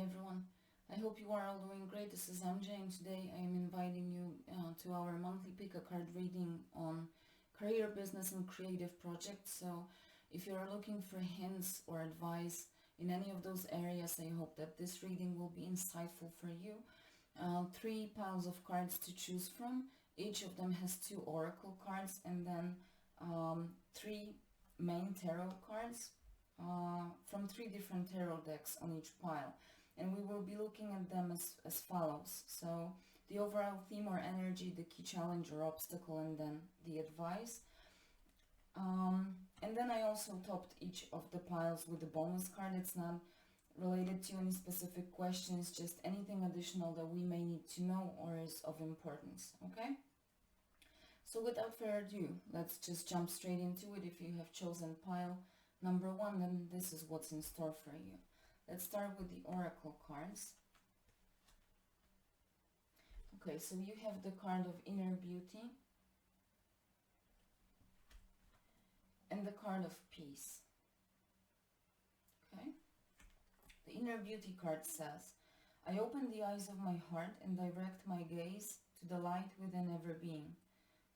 everyone. I hope you are all doing great. This is MJ and today I am inviting you to our monthly pick a card reading on career, business and creative projects. So if you are looking for hints or advice in any of those areas, I hope that this reading will be insightful for you. 3 piles of cards to choose from. Each of them has 2 oracle cards and then 3 main tarot cards from 3 different tarot decks on each pile, and we will be looking at them as follows. So the overall theme or energy, the key challenge or obstacle, and then the advice. And then I also topped each of the piles with a bonus card. It's not related to any specific questions, just anything additional that we may need to know or is of importance. Okay, so without further ado, let's just jump straight into it. If you have chosen pile number 1, then this is what's in store for you. Let's start with the oracle cards. Okay, so you have the card of inner beauty and the card of peace. Okay, the inner beauty card says, I open the eyes of my heart and direct my gaze to the light within every being.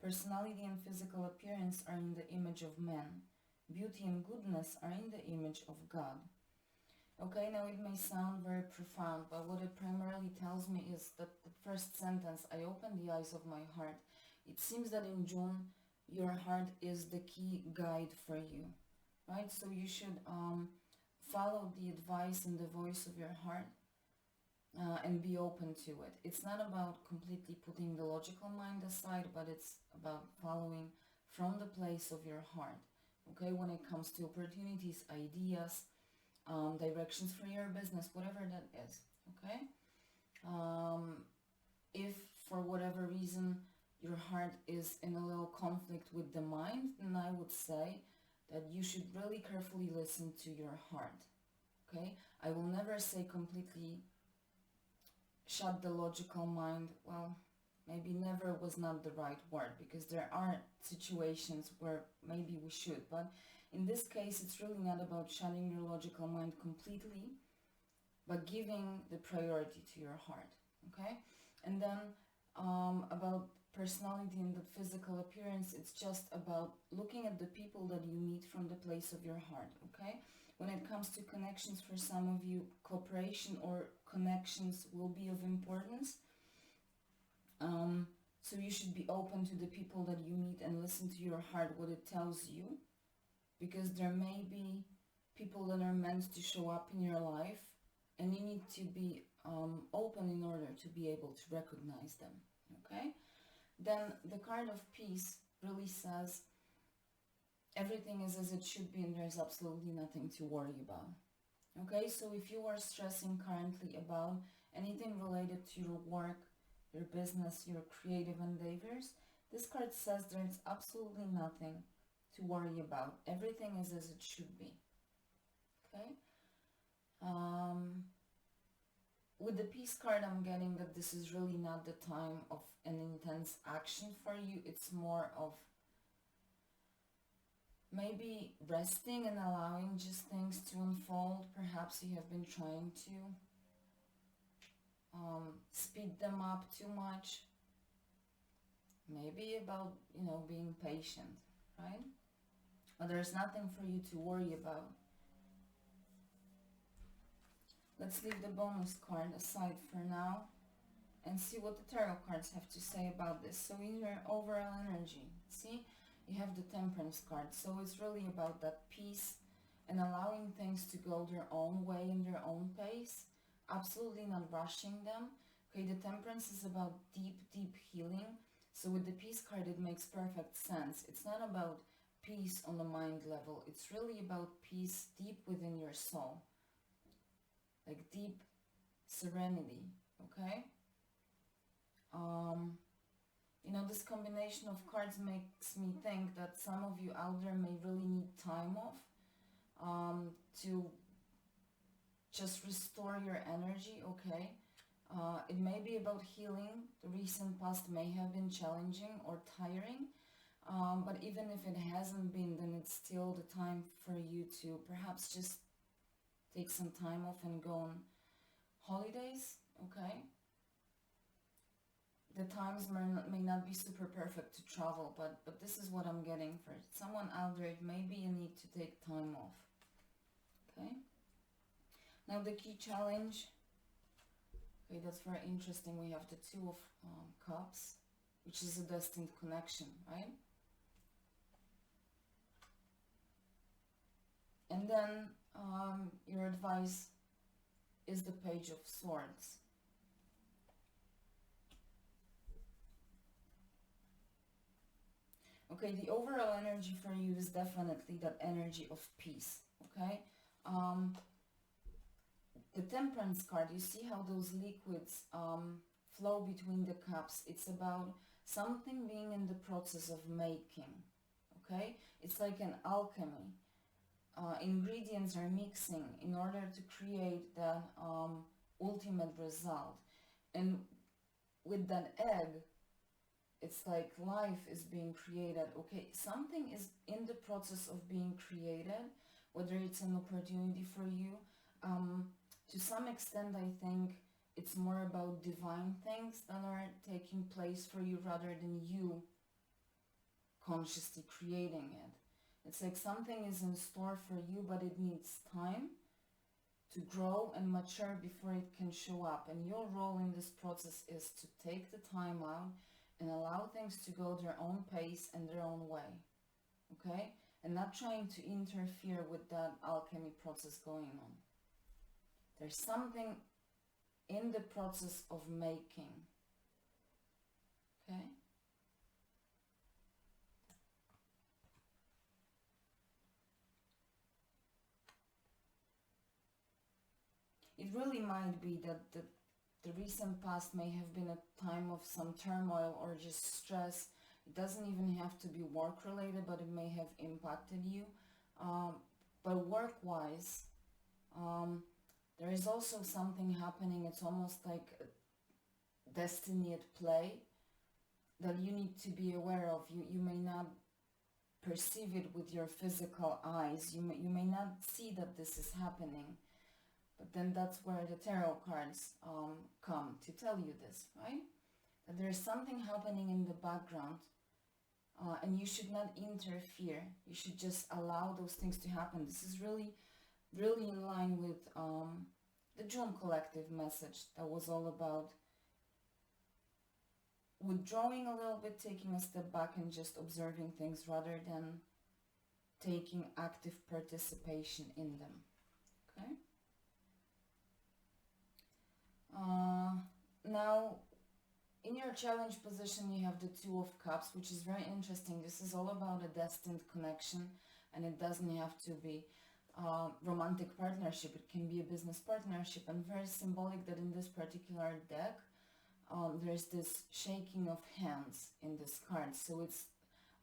Personality and physical appearance are in the image of man. Beauty and goodness are in the image of God. Okay, now it may sound very profound, but what it primarily tells me is that the first sentence, I open the eyes of my heart. It seems that in June, your heart is the key guide for you, right? So you should follow the advice and the voice of your heart and be open to it. It's not about completely putting the logical mind aside, but it's about following from the place of your heart. Okay, when it comes to opportunities, ideas, directions for your business, whatever that is. Okay, if for whatever reason your heart is in a little conflict with the mind, then I would say that you should really carefully listen to your heart. Okay, I will never say completely shut the logical mind. Well, maybe never was not the right word, because there are situations where maybe we should, but in this case it's really not about shutting your logical mind completely, but giving the priority to your heart. Okay, and then about personality and the physical appearance, it's just about looking at the people that you meet from the place of your heart. Okay, when it comes to connections, for some of you, cooperation or connections will be of importance. So you should be open to the people that you meet and listen to your heart, what it tells you, because there may be people that are meant to show up in your life, and you need to be open in order to be able to recognize them. Okay, then the card of peace really says everything is as it should be and there's absolutely nothing to worry about. Okay, so if you are stressing currently about anything related to your work, your business, your creative endeavors, this card says there's absolutely nothing to worry about. Everything is as it should be. Okay, with the peace card, I'm getting that this is really not the time of an intense action for you. It's more of maybe resting and allowing just things to unfold. Perhaps you have been trying to speed them up too much. Maybe about, being patient, right? But there's nothing for you to worry about. Let's leave the bonus card aside for now and see what the tarot cards have to say about this. So in your overall energy, see, you have the Temperance card. So it's really about that peace and allowing things to go their own way in their own pace. Absolutely not rushing them. Okay, the Temperance is about deep healing. So with the peace card, it makes perfect sense. It's not about peace on the mind level. It's really about peace deep within your soul. Like deep serenity, okay? This combination of cards makes me think that some of you out there may really need time off to just restore your energy, okay? It may be about healing. The recent past may have been challenging or tiring, but even if it hasn't been, then it's still the time for you to perhaps just take some time off and go on holidays, okay? The times may not be super perfect to travel, but this is what I'm getting for someone out there. It may be you need to take time off, okay? Now the key challenge, okay, that's very interesting. We have the Two of Cups, which is a destined connection, right? And then your advice is the Page of Swords. Okay, the overall energy for you is definitely that energy of peace, okay? The Temperance card, you see how those liquids flow between the cups. It's about something being in the process of making, okay? It's like an alchemy. Ingredients are mixing in order to create that ultimate result. And with that egg, it's like life is being created, okay? Something is in the process of being created, whether it's an opportunity for you. To some extent, I think it's more about divine things that are taking place for you rather than you consciously creating it. It's like something is in store for you, but it needs time to grow and mature before it can show up. And your role in this process is to take the time out and allow things to go their own pace and their own way, okay? And not trying to interfere with that alchemy process going on. There's something in the process of making, okay? It really might be that the recent past may have been a time of some turmoil or just stress. It doesn't even have to be work related, but it may have impacted you. But work-wise, there is also something happening. It's almost like a destiny at play that you need to be aware of. You may not perceive it with your physical eyes. You may not see that this is happening. But then that's where the tarot cards come to tell you this, right? That there's something happening in the background and you should not interfere. You should just allow those things to happen. This is really in line with the June Collective message that was all about withdrawing a little bit, taking a step back and just observing things rather than taking active participation in them, okay? Now, in your challenge position, you have the Two of Cups, which is very interesting. This is all about a destined connection, and it doesn't have to be romantic partnership. It can be a business partnership, and very symbolic that in this particular deck, there's this shaking of hands in this card. So it's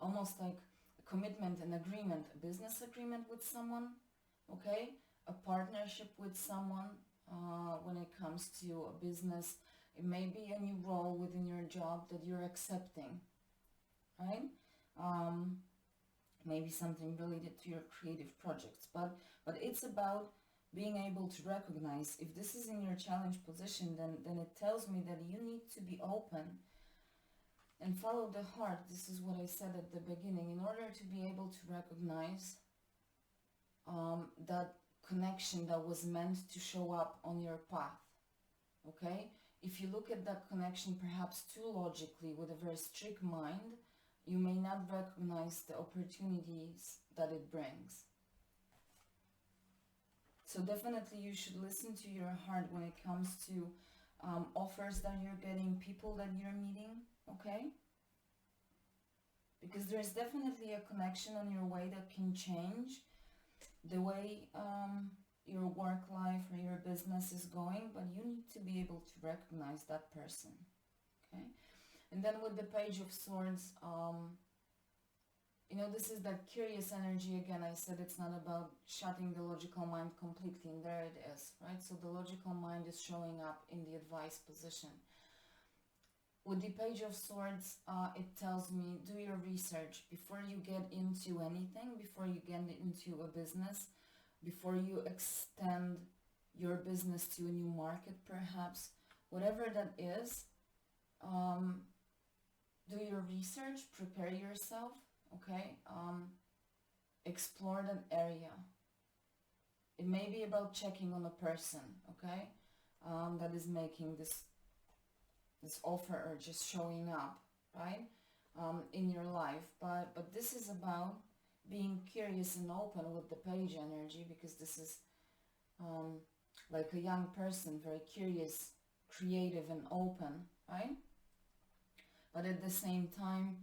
almost like a commitment, an agreement, a business agreement with someone, okay? A partnership with someone. When it comes to a business, it may be a new role within your job that you're accepting, right? Maybe something related to your creative projects, but it's about being able to recognize if this is in your challenge position, then it tells me that you need to be open and follow the heart. This is what I said at the beginning, in order to be able to recognize that connection that was meant to show up on your path, okay? If you look at that connection perhaps too logically with a very strict mind, you may not recognize the opportunities that it brings. So definitely you should listen to your heart when it comes to offers that you're getting, people that you're meeting, okay? Because there's definitely a connection on your way that can change the way your work life or your business is going, but you need to be able to recognize that person, okay? And then with the Page of Swords, you know, this is that curious energy again. I said it's not about shutting the logical mind completely, and there it is, right? So the logical mind is showing up in the advice position. With the Page of Swords, it tells me, do your research before you get into anything, before you get into a business, before you extend your business to a new market perhaps. Whatever that is, do your research, prepare yourself, okay? Explore that area. It may be about checking on a person, okay? That is making this offer or just showing up, right? In your life. But this is about being curious and open with the page energy, because this is like a young person, very curious, creative and open, right? But at the same time,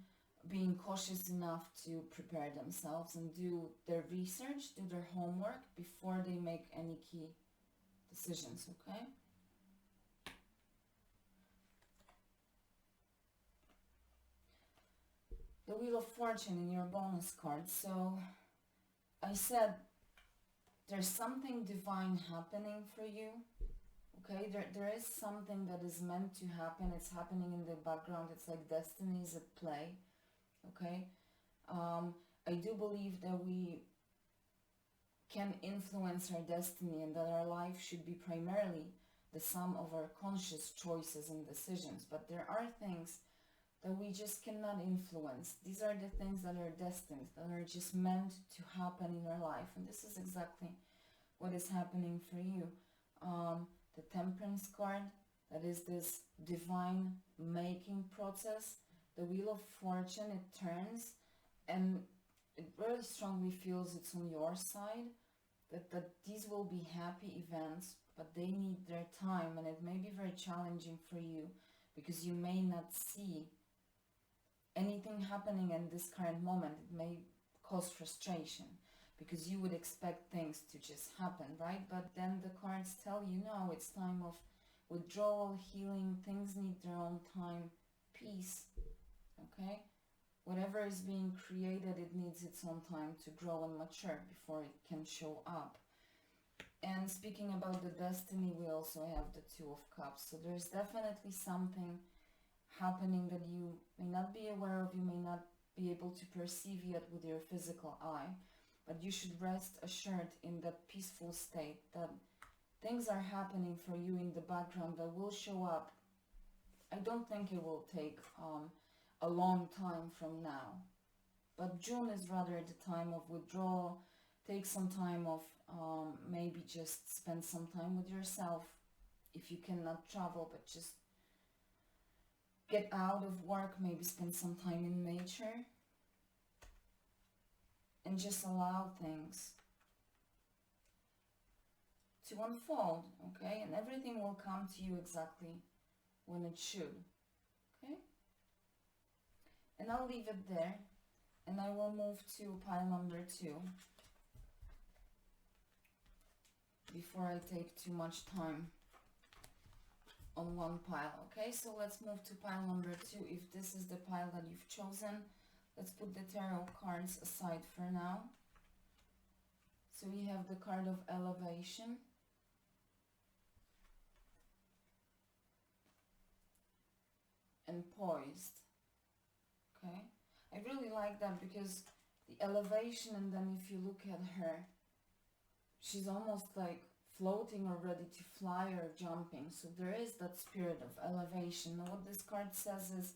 being cautious enough to prepare themselves and do their research, do their homework before they make any key decisions, okay? The Wheel of Fortune in your bonus card. So I said there's something divine happening for you, okay? There is something that is meant to happen. It's happening in the background. It's like destiny is at play, okay? I do believe that we can influence our destiny and that our life should be primarily the sum of our conscious choices and decisions. But there are things that we just cannot influence. These are the things that are destined, that are just meant to happen in our life. And this is exactly what is happening for you. The Temperance card, that is this divine making process. The Wheel of Fortune, it turns and it very strongly feels it's on your side, that these will be happy events, but they need their time, and it may be very challenging for you because you may not see anything happening in this current moment. It may cause frustration because you would expect things to just happen, right? But then the cards tell you, no, it's time of withdrawal, healing, things need their own time, peace, okay? Whatever is being created, it needs its own time to grow and mature before it can show up. And speaking about the destiny, we also have the Two of Cups. So there's definitely something happening that you may not be aware of, you may not be able to perceive yet with your physical eye, but you should rest assured in that peaceful state that things are happening for you in the background that will show up. I don't think it will take a long time from now, but June is rather the time of withdrawal. Take some time off, maybe just spend some time with yourself if you cannot travel, but just get out of work, maybe spend some time in nature and just allow things to unfold, okay? And everything will come to you exactly when it should, okay? And I'll leave it there, and I will move to pile number 2 before I take too much time on one pile, okay? So let's move to pile number 2. If this is the pile that you've chosen, let's put the tarot cards aside for now. So we have the card of elevation, and poised, okay? I really like that because the elevation, and then if you look at her, she's almost like floating or ready to fly or jumping. So there is that spirit of elevation. Now what this card says is,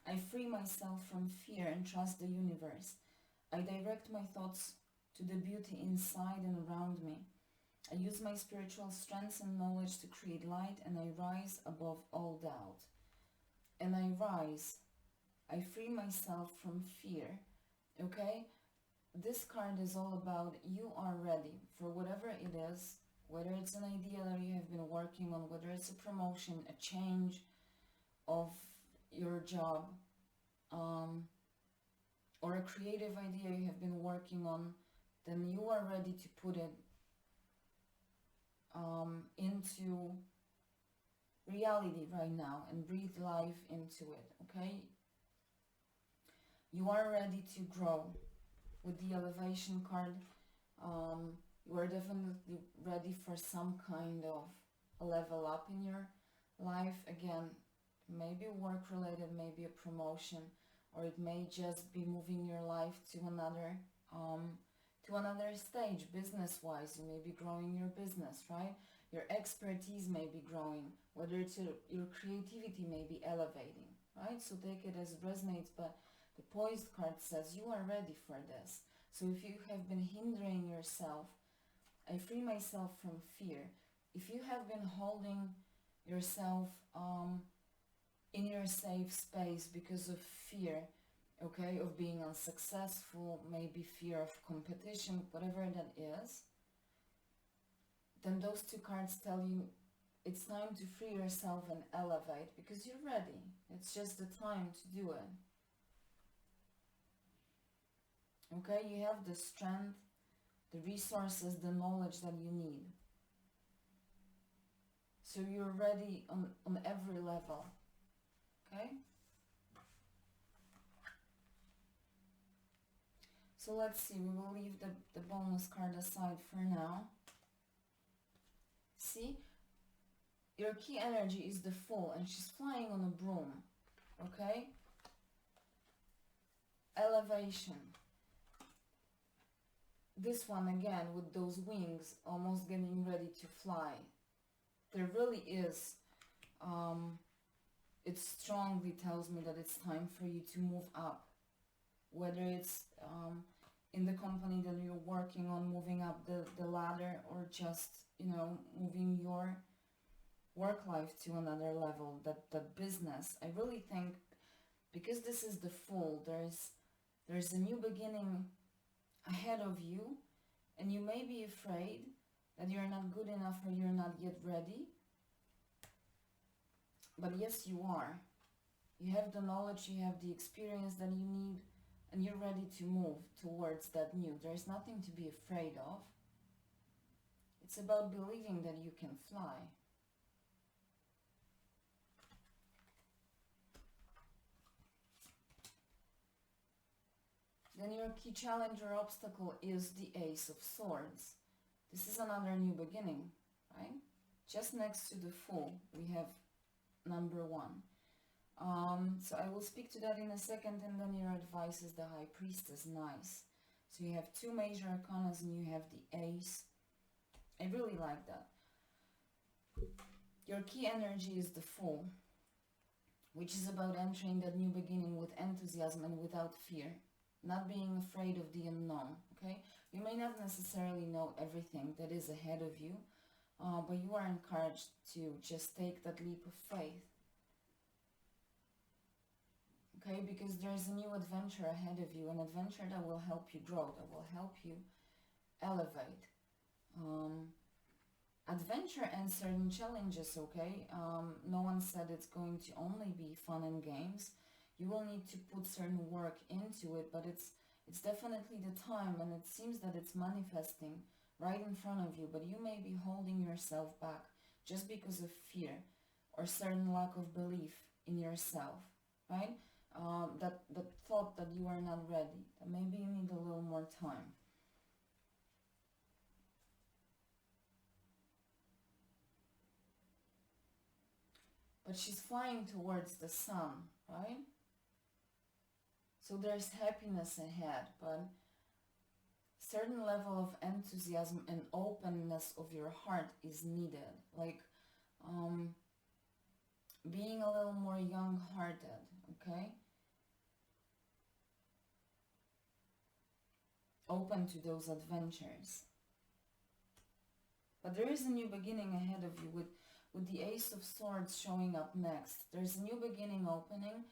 I free myself from fear and trust the universe. I direct my thoughts to the beauty inside and around me. I use my spiritual strengths and knowledge to create light, and I rise above all doubt. And I rise. I free myself from fear, okay? This card is all about you are ready for whatever it is, whether it's an idea that you have been working on, whether it's a promotion, a change of your job, or a creative idea you have been working on, then you are ready to put it into reality right now and breathe life into it, okay? You are ready to grow. With the elevation card, you are definitely ready for some kind of a level up in your life. Again, maybe work related, maybe a promotion, or it may just be moving your life to another stage business wise. You may be growing your business, right? your expertise may be growing, whether it's your creativity may be elevating, right? So take it as it resonates, but the Poised card says you are ready for this. So if you have been hindering yourself, I free myself from fear. If you have been holding yourself in your safe space because of fear, okay, of being unsuccessful, maybe fear of competition, whatever that is, then those two cards tell you it's time to free yourself and elevate because you're ready. It's just the time to do it. Okay, you have the strength, the resources, the knowledge that you need. So you're ready on every level. Okay? So let's see, we will leave the bonus card aside for now. See? Your key energy is the Fool, and she's flying on a broom. Okay? Elevation. This one again with those wings almost getting ready to fly. There really is, it strongly tells me that it's time for you to move up. Whether it's in the company that you're working on, moving up the ladder, or just, you know, moving your work life to another level, that business. I really think, because this is the Fool, there's a new beginning ahead of you, and you may be afraid that you're not good enough or you're not yet ready. But yes, you are. You have the knowledge, you have the experience that you need, and you're ready to move towards that new. There's nothing to be afraid of. It's about believing that you can fly. Then your key challenge or obstacle is the Ace of Swords. This is another new beginning, right? Just next to the Fool, we have number 1. So I will speak to that in a second, and then your advice is the High Priestess. Nice. So you have 2 major arcanas and you have the Ace. I really like that. Your key energy is the Fool, which is about entering that new beginning with enthusiasm and without fear. Not being afraid of the unknown, okay? You may not necessarily know everything that is ahead of you, but you are encouraged to just take that leap of faith. Okay, because there's a new adventure ahead of you, an adventure that will help you grow, that will help you elevate. Adventure and certain challenges, okay? No one said it's going to only be fun and games. You will need to put certain work into it, but it's definitely the time, and it seems that it's manifesting right in front of you, but you may be holding yourself back just because of fear or certain lack of belief in yourself, right? That thought that you are not ready, that maybe you need a little more time. But she's flying towards the sun, right? So there's happiness ahead, but certain level of enthusiasm and openness of your heart is needed. Like being a little more young-hearted, okay? Open to those adventures. But there is a new beginning ahead of you with the Ace of Swords showing up next. There's a new beginning opening,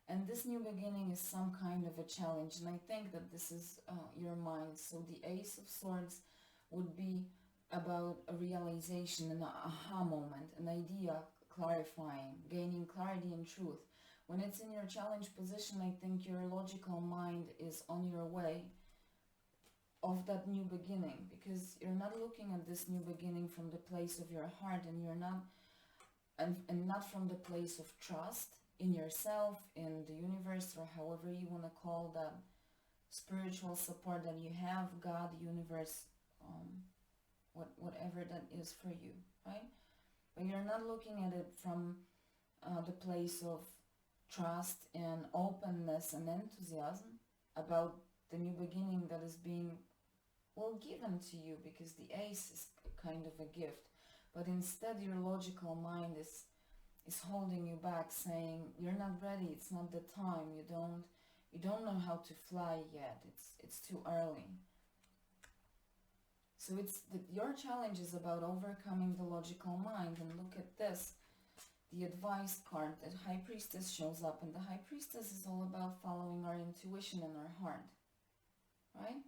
and this new beginning is some kind of a challenge, and I think that this is your mind. So the Ace of Swords would be about a realization, an aha moment, an idea clarifying, gaining clarity and truth. When it's in your challenge position, I think your logical mind is on your way of that new beginning, because you're not looking at this new beginning from the place of your heart, and you're not and not from the place of trust in yourself, in the universe, or however you want to call that spiritual support that you have, God, universe, whatever that is for you, right? But you're not looking at it from the place of trust and openness and enthusiasm about the new beginning that is being, well, given to you, because the Ace is kind of a gift. but instead your logical mind is holding you back, saying you're not ready, it's not the time, you don't know how to fly yet, it's too early. So your challenge is about overcoming the logical mind. And look at this, the advice card, that High Priestess shows up, and the High Priestess is all about following our intuition and our heart, right?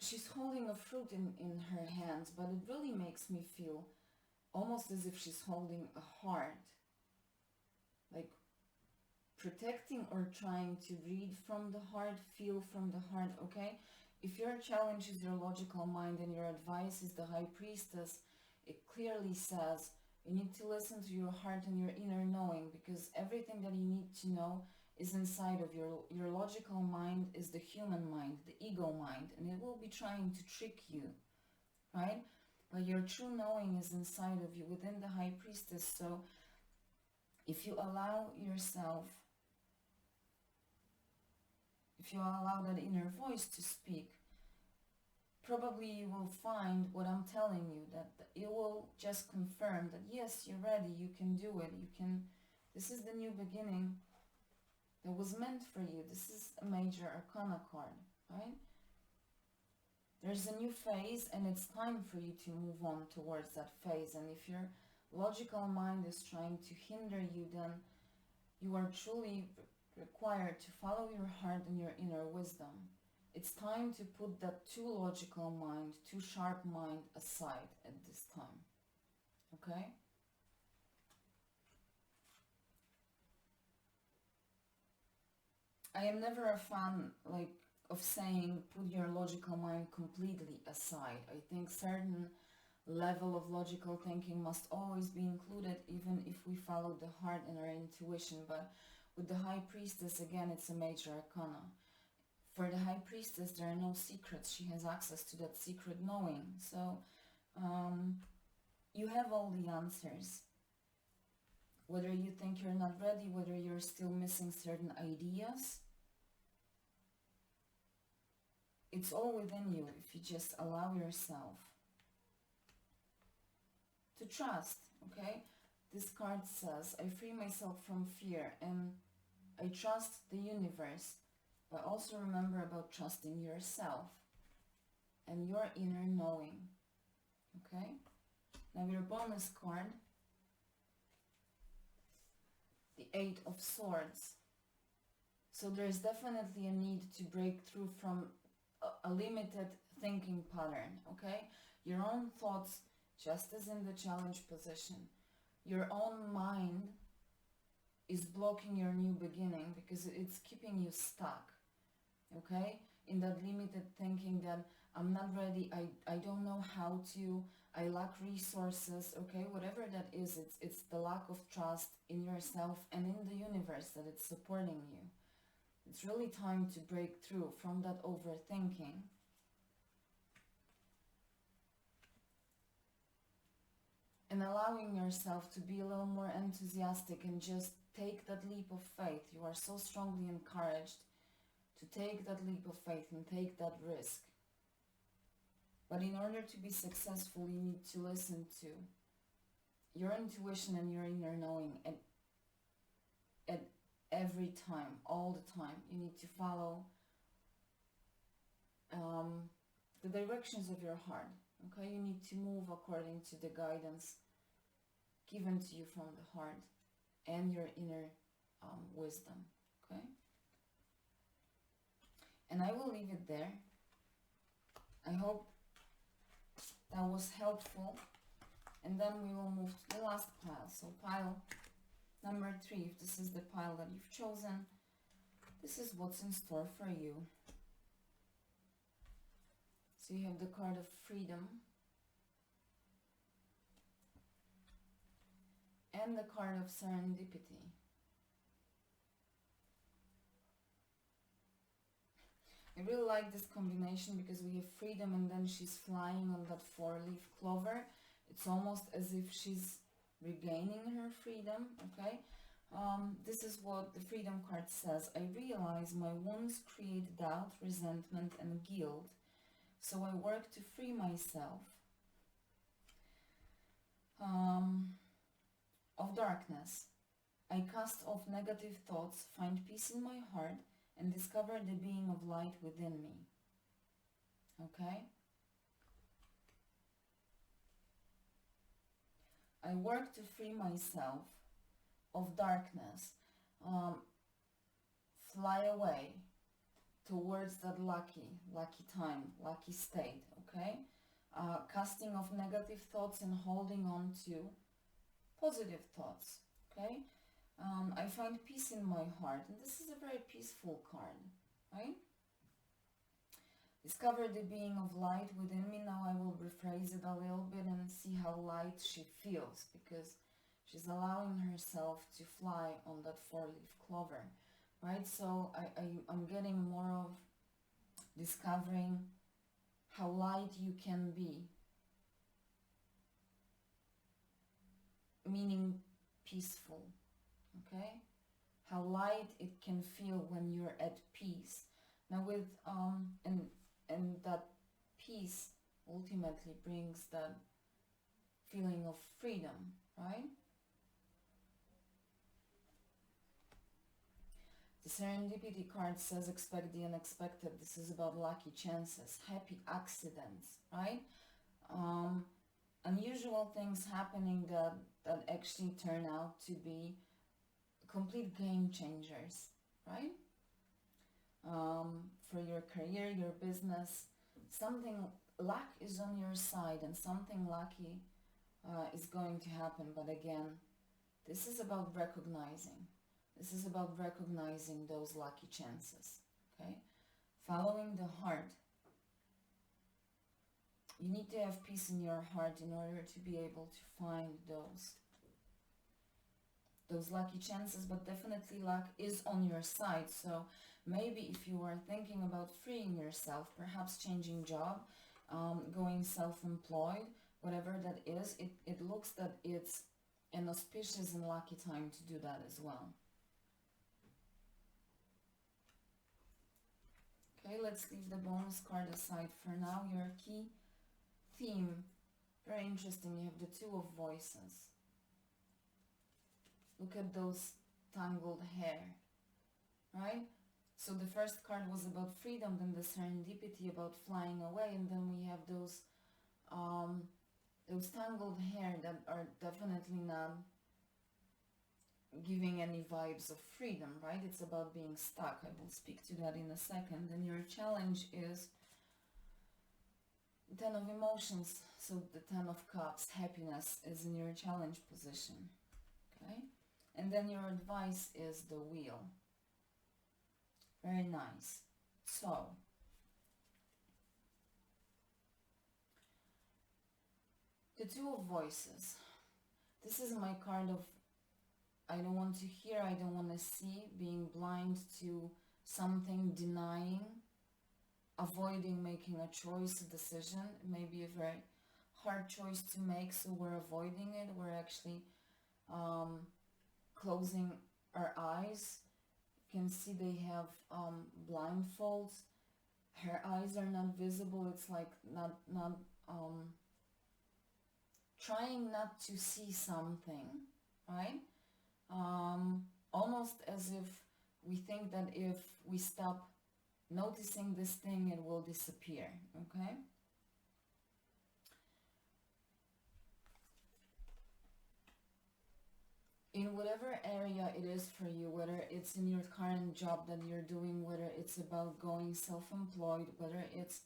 She's holding a fruit in her hands, but it really makes me feel almost as if she's holding a heart, like protecting or trying to read from the heart, feel from the heart, okay? If your challenge is your logical mind and your advice is the High Priestess, it clearly says you need to listen to your heart and your inner knowing, because everything that you need to know is inside of your logical mind is the human mind, the ego mind, and it will be trying to trick you, right? But your true knowing is inside of you, within the High Priestess. So if you allow yourself, if you allow that inner voice to speak, probably you will find what I'm telling you, that it will just confirm that yes, you're ready, you can do it, this is the new beginning that was meant for you. This is a major arcana card, right? There's a new phase and it's time for you to move on towards that phase. And if your logical mind is trying to hinder you, then you are truly required to follow your heart and your inner wisdom. It's time to put that too logical mind, too sharp mind aside at this time, okay? I am never a fan of saying put your logical mind completely aside. I think certain level of logical thinking must always be included, even if we follow the heart and our intuition. But with the High Priestess, again, it's a major arcana. For the High Priestess, there are no secrets. She has access to that secret knowing. So you have all the answers. Whether you think you're not ready, whether you're still missing certain ideas, it's all within you if you just allow yourself to trust, okay? This card says, I free myself from fear and I trust the universe, but also remember about trusting yourself and your inner knowing, okay? Now your bonus card, the Eight of Swords. So there's definitely a need to break through from a limited thinking pattern, okay? Your own thoughts, just as in the challenge position, your own mind is blocking your new beginning because it's keeping you stuck, okay? In that limited thinking that I'm not ready, I don't know how to, I lack resources, okay? Whatever that is, it's the lack of trust in yourself and in the universe that it's supporting you. It's really time to break through from that overthinking. And allowing yourself to be a little more enthusiastic and just take that leap of faith. You are so strongly encouraged to take that leap of faith and take that risk. But in order to be successful, you need to listen to your intuition and your inner knowing at every time, all the time. You need to follow the directions of your heart, okay? You need to move according to the guidance given to you from the heart and your inner wisdom, okay? And I will leave it there. I hope that was helpful. And then we will move to the last pile. So pile number 3, if this is the pile that you've chosen, this is what's in store for you. So you have the card of freedom and the card of serendipity. I really like this combination because we have freedom and then she's flying on that 4-leaf clover. It's almost as if she's regaining her freedom, okay? This is what the freedom card says. I realize my wounds create doubt, resentment, and guilt. So I work to free myself of darkness. I cast off negative thoughts, find peace in my heart, and discover the being of light within me. Okay? I work to free myself of darkness. Fly away towards that lucky time, lucky state, okay? Casting off negative thoughts and holding on to positive thoughts, okay? I find peace in my heart, and this is a very peaceful card, right? Discover the being of light within me. Now I will rephrase it a little bit and see how light she feels, because she's allowing herself to fly on that four-leaf clover, right? So I'm getting more of discovering how light you can be, meaning peaceful, okay? How light it can feel when you're at peace. Now with, and that peace ultimately brings that feeling of freedom, right? The Serendipity card says expect the unexpected. This is about lucky chances, happy accidents, right? Unusual things happening that actually turn out to be complete game changers, right? For your career, your business, something, luck is on your side and something lucky is going to happen. But again, this is about recognizing. This is about recognizing those lucky chances, okay? Following the heart. You need to have peace in your heart in order to be able to find those lucky chances, but definitely luck is on your side. So maybe if you are thinking about freeing yourself, perhaps changing job, going self-employed, whatever that is, it looks that it's an auspicious and lucky time to do that as well. Okay, let's leave the bonus card aside for now. Your key theme, very interesting. You have the Two of Voices. Look at those tangled hair, right? So the first card was about freedom, then the serendipity about flying away, and then we have those tangled hair that are definitely not giving any vibes of freedom, right? It's about being stuck. I will speak to that in a second. And your challenge is Ten of Emotions. So the Ten of Cups, happiness, is in your challenge position, okay? And then your advice is the Wheel. Very nice. So, the Two of Voices. This is my card of I don't want to hear, I don't want to see, being blind to something, denying, avoiding making a choice, a decision. It may be a very hard choice to make, so we're avoiding it. We're actually closing our eyes. You can see they have blindfolds. Her eyes are not visible. It's like not trying not to see something, right? Almost as if we think that if we stop noticing this thing, it will disappear, okay? In whatever area it is for you, whether it's in your current job that you're doing, whether it's about going self-employed, whether it's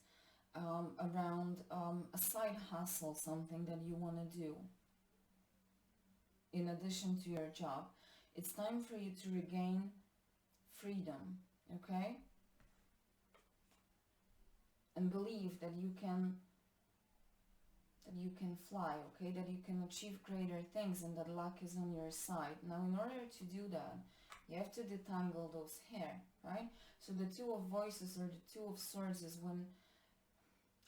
around a side hustle, something that you want to do in addition to your job, it's time for you to regain freedom, okay? And believe that you can fly, okay? That you can achieve greater things and that luck is on your side. Now, in order to do that, you have to detangle those hair, right? So the Two of Voices or the Two of Swords is when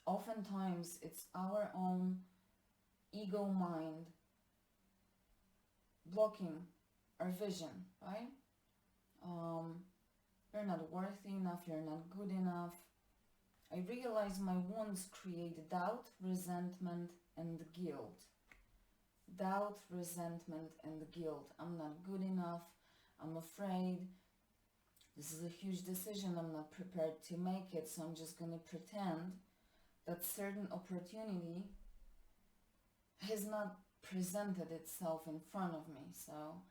oftentimes it's our own ego mind blocking our vision, right? You're not worthy enough, you're not good enough. I realize my wounds create doubt, resentment, and guilt. Doubt, resentment, and guilt. I'm not good enough. I'm afraid. This is a huge decision. I'm not prepared to make it, so I'm just going to pretend that certain opportunity has not presented itself in front of me. So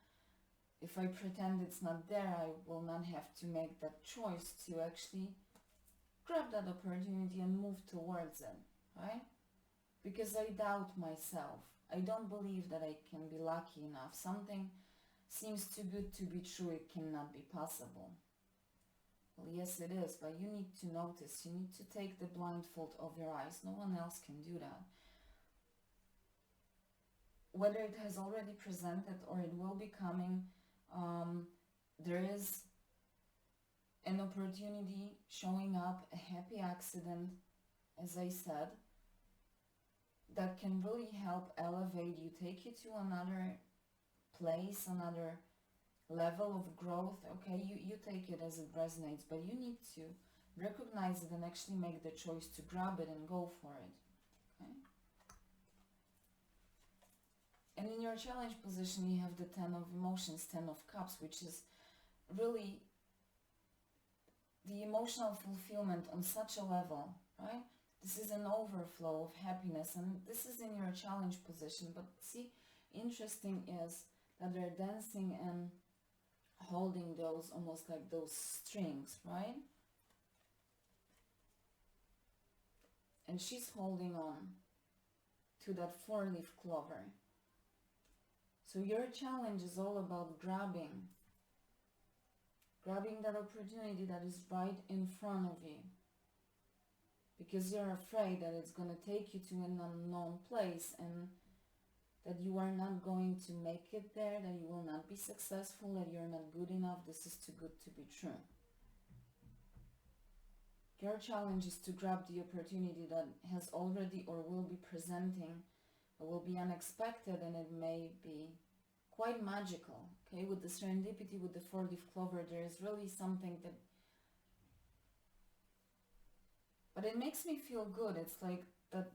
if I pretend it's not there, I will not have to make that choice to actually grab that opportunity and move towards it, right? Because I doubt myself. I don't believe that I can be lucky enough. Something seems too good to be true. It cannot be possible. Well, yes, it is, but you need to notice. You need to take the blindfold off your eyes. No one else can do that. Whether it has already presented or it will be coming, there is an opportunity showing up, a happy accident, as I said, that can really help elevate you, take you to another place, another level of growth. Okay, you take it as it resonates, but you need to recognize it and actually make the choice to grab it and go for it. Okay. And in your challenge position, you have the 10 of emotions, 10 of cups, which is really the emotional fulfillment on such a level, right? This is an overflow of happiness, and this is in your challenge position. But see, interesting is that they're dancing and holding those, almost like those strings, right? And she's holding on to that 4-leaf clover. So your challenge is all about grabbing that opportunity that is right in front of you. Because you're afraid that it's going to take you to an unknown place and that you are not going to make it there, that you will not be successful, that you're not good enough, this is too good to be true. Your challenge is to grab the opportunity that has already or will be presenting, or will be unexpected, and it may be quite magical. Okay, with the serendipity, with the 4-leaf clover, there is really something that, but it makes me feel good. It's like that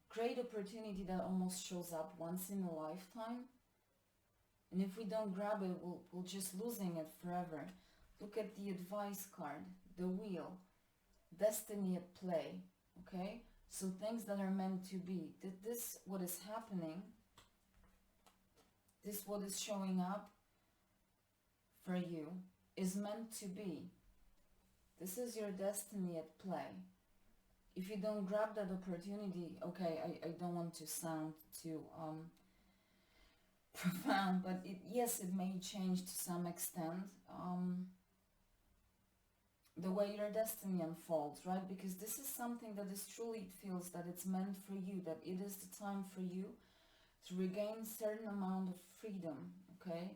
great opportunity that almost shows up once in a lifetime, and if we don't grab it, we'll just losing it forever. Look at the advice card, the wheel, destiny at play. Okay, so things that are meant to be. This what is happening, this what is showing up for you is meant to be. This is your destiny at play. If you don't grab that opportunity, okay, I don't want to sound too profound, but yes, it may change to some extent the way your destiny unfolds, right? Because this is something that is truly, it feels that it's meant for you, that it is the time for you to regain certain amount of freedom, okay?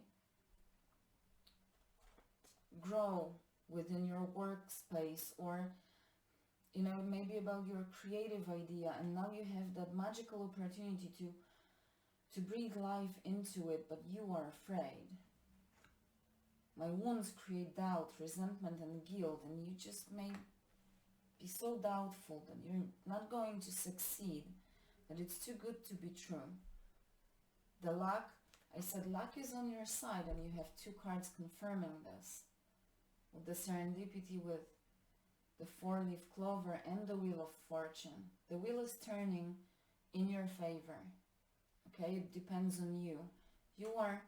Grow within your workspace, or you know, maybe about your creative idea, and now you have that magical opportunity to breathe life into it, but you are afraid. My wounds create doubt, resentment, and guilt, and you just may be so doubtful that you're not going to succeed, that it's too good to be true. The luck, I said luck is on your side, and you have 2 cards confirming this. With the serendipity, with the 4-leaf clover, and the wheel of fortune. The wheel is turning in your favor. Okay, it depends on you. You are,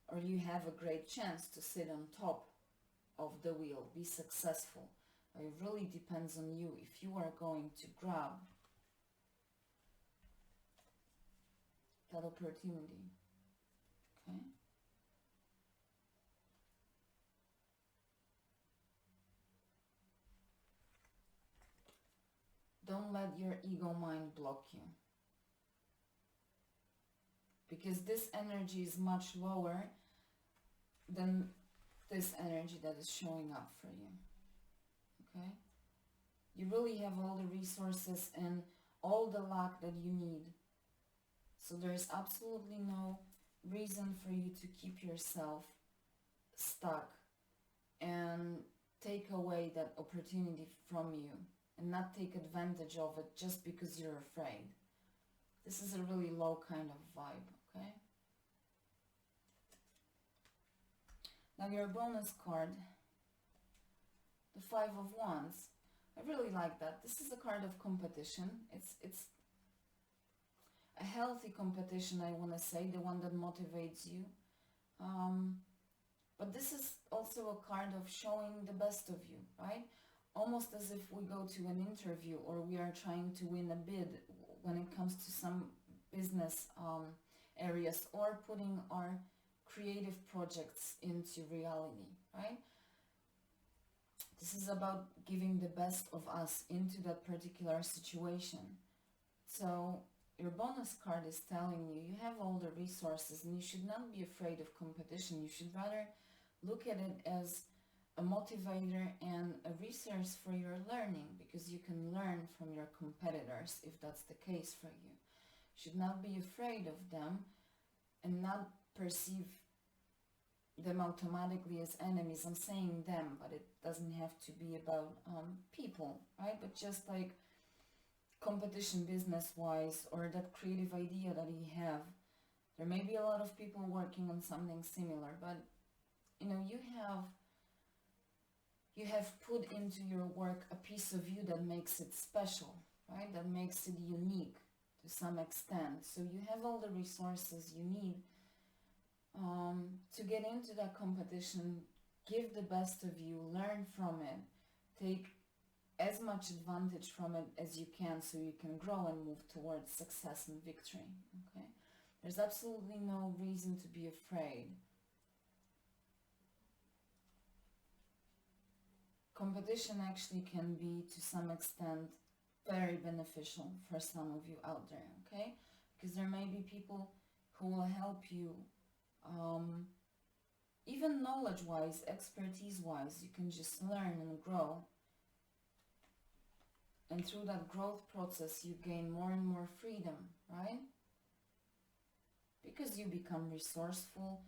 or you have a great chance to sit on top of the wheel, be successful. It really depends on you if you are going to grab that opportunity. Okay. Don't let your ego mind block you, because this energy is much lower than this energy that is showing up for you. Okay? You really have all the resources and all the luck that you need. So there's absolutely no reason for you to keep yourself stuck and take away that opportunity from you. and not take advantage of it just because you're afraid. This is a really low kind of vibe, okay? Now your bonus card, the Five of Wands. I really like that. This is a card of competition. It's a healthy competition, I want to say, the one that motivates you. But this is also a card of showing the best of you, right? Almost as if we go to an interview or we are trying to win a bid when it comes to some business areas, or putting our creative projects into reality, right? This is about giving the best of us into that particular situation. So your bonus card is telling you you have all the resources and you should not be afraid of competition. You should rather look at it as a motivator and a resource for your learning, because you can learn from your competitors if that's the case for you. You should not be afraid of them and not perceive them automatically as enemies. I'm saying them, but it doesn't have to be about people, right? But just like competition business-wise, or that creative idea that you have. There may be a lot of people working on something similar, but you know, you have put into your work a piece of you that makes it special, right? That makes it unique to some extent. So you have all the resources you need to get into that competition, give the best of you, learn from it, take as much advantage from it as you can so you can grow and move towards success and victory, okay? There's absolutely no reason to be afraid. Competition actually can be, to some extent, very beneficial for some of you out there, okay? Because there may be people who will help you, even knowledge-wise, expertise-wise. You can just learn and grow. And through that growth process, you gain more and more freedom, right? Because you become resourceful,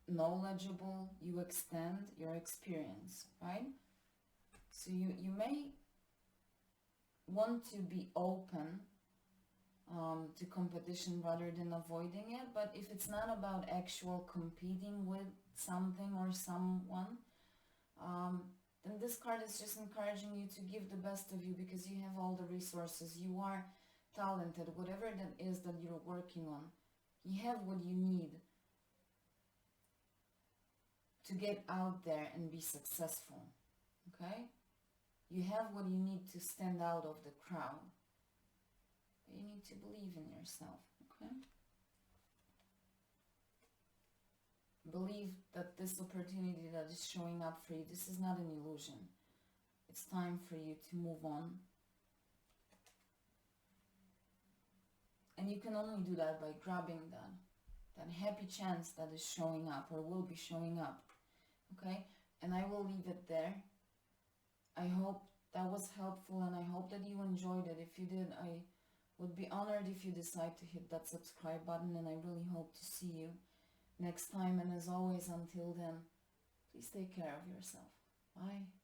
knowledgeable, you extend your experience, right? So you may want to be open to competition rather than avoiding it, but if it's not about actual competing with something or someone, then this card is just encouraging you to give the best of you, because you have all the resources. You are talented, whatever that is that you're working on. You have what you need to get out there and be successful, okay? You have what you need to stand out of the crowd. But you need to believe in yourself, okay? Believe that this opportunity that is showing up for you, this is not an illusion. It's time for you to move on. And you can only do that by grabbing that happy chance that is showing up or will be showing up, okay? And I will leave it there. I hope that was helpful, and I hope that you enjoyed it. If you did, I would be honored if you decide to hit that subscribe button, and I really hope to see you next time. And as always, until then, please take care of yourself. Bye.